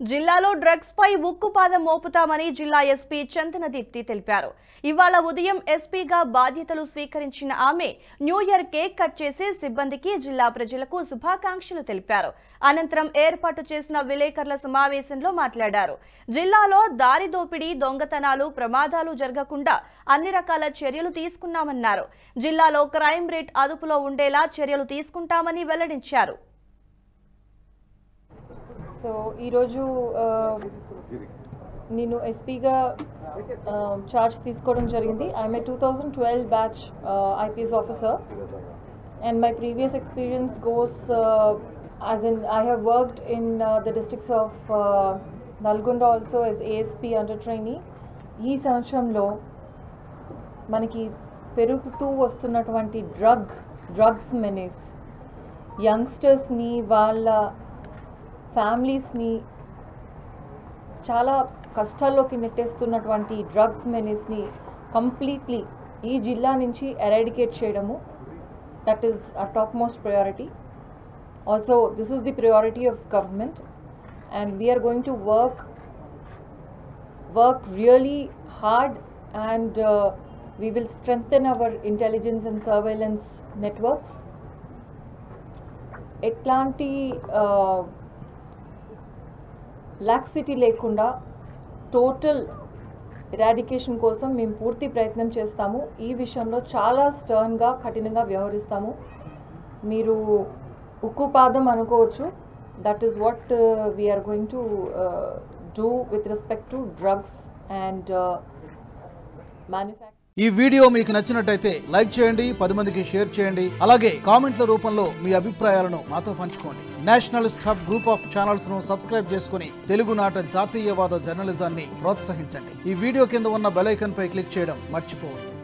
జిల్లాలో డ్రగ్స్ పై ఉక్కుపాదం మోపుతామని జిల్లా ఎస్పీ చందన దీప్తి తెలిపారు. ఇవాళ ఉదయం ఎస్పీగా బాధ్యతలు స్వీకరించిన ఆమె న్యూ ఇయర్ కేక్ కట్ చేసి సిబ్బందికి జిల్లా ప్రజలకు శుభాకాంక్షలు తెలిపారు. అనంతరం ఏర్పాటు చేసిన విలేకరుల సమావేశంలో మాట్లాడారు. జిల్లాలో దారి దోపిడీ, దొంగతనాలు, ప్రమాదాలు జరగకుండా అన్ని రకాల చర్యలు తీసుకున్నామన్నారు. జిల్లాలో క్రైమ్ రేట్ అదుపులో ఉండేలా చర్యలు తీసుకుంటామని వెల్లడించారు. సో ఈరోజు నేను ఎస్పీగా చార్జ్ తీసుకోవడం జరిగింది. I'm a 2012 batch IPS officer and my previous experience goes as in I have worked in the districts of Nalgonda also as ASP under trainee. ఈ సంవత్సరంలో మనకి పెరుగుతూ వస్తున్నటువంటి డ్రగ్స్ మెనేస్ యంగ్స్టర్స్ని వాళ్ళ ఫ్యామిలీస్ని చాలా కష్టాల్లోకి నెట్టేస్తున్నటువంటి డ్రగ్స్ మెనేస్ని కంప్లీట్లీ ఈ జిల్లా నుంచి ఎరాడికేట్ చేయడము, that is our topmost priority. Also, this is the priority of government, and we are going to work really hard, and we will strengthen our intelligence and surveillance networks. ఎట్లాంటి laxity లేకుండా total eradication కోసం మేము పూర్తి ప్రయత్నం చేస్తాము. ఈ విషయంలో చాలా స్టర్న్గా, కఠినంగా వ్యవహరిస్తాము. మీరు ఉక్కుపాదం అనుకోవచ్చు. That is what we're going to do with respect to drugs and manufacturing. ఈ వీడియో మీకు నచ్చినట్టయితే లైక్ చేయండి, 10 మందికి షేర్ చేయండి. అలాగే కామెంట్ల రూపంలో మీ అభిప్రాయాలను మాతో పంచుకోండి. Nationalist hub group of channels ను సబ్స్క్రైబ్ చేసుకుని తెలుగునాట జాతీయవాద జర్నలిజాన్ని ప్రోత్సహించండి. ఈ వీడియో కింద ఉన్న బెల్ ఐకాన్ పై క్లిక్ చేయడం మర్చిపోవద్దు.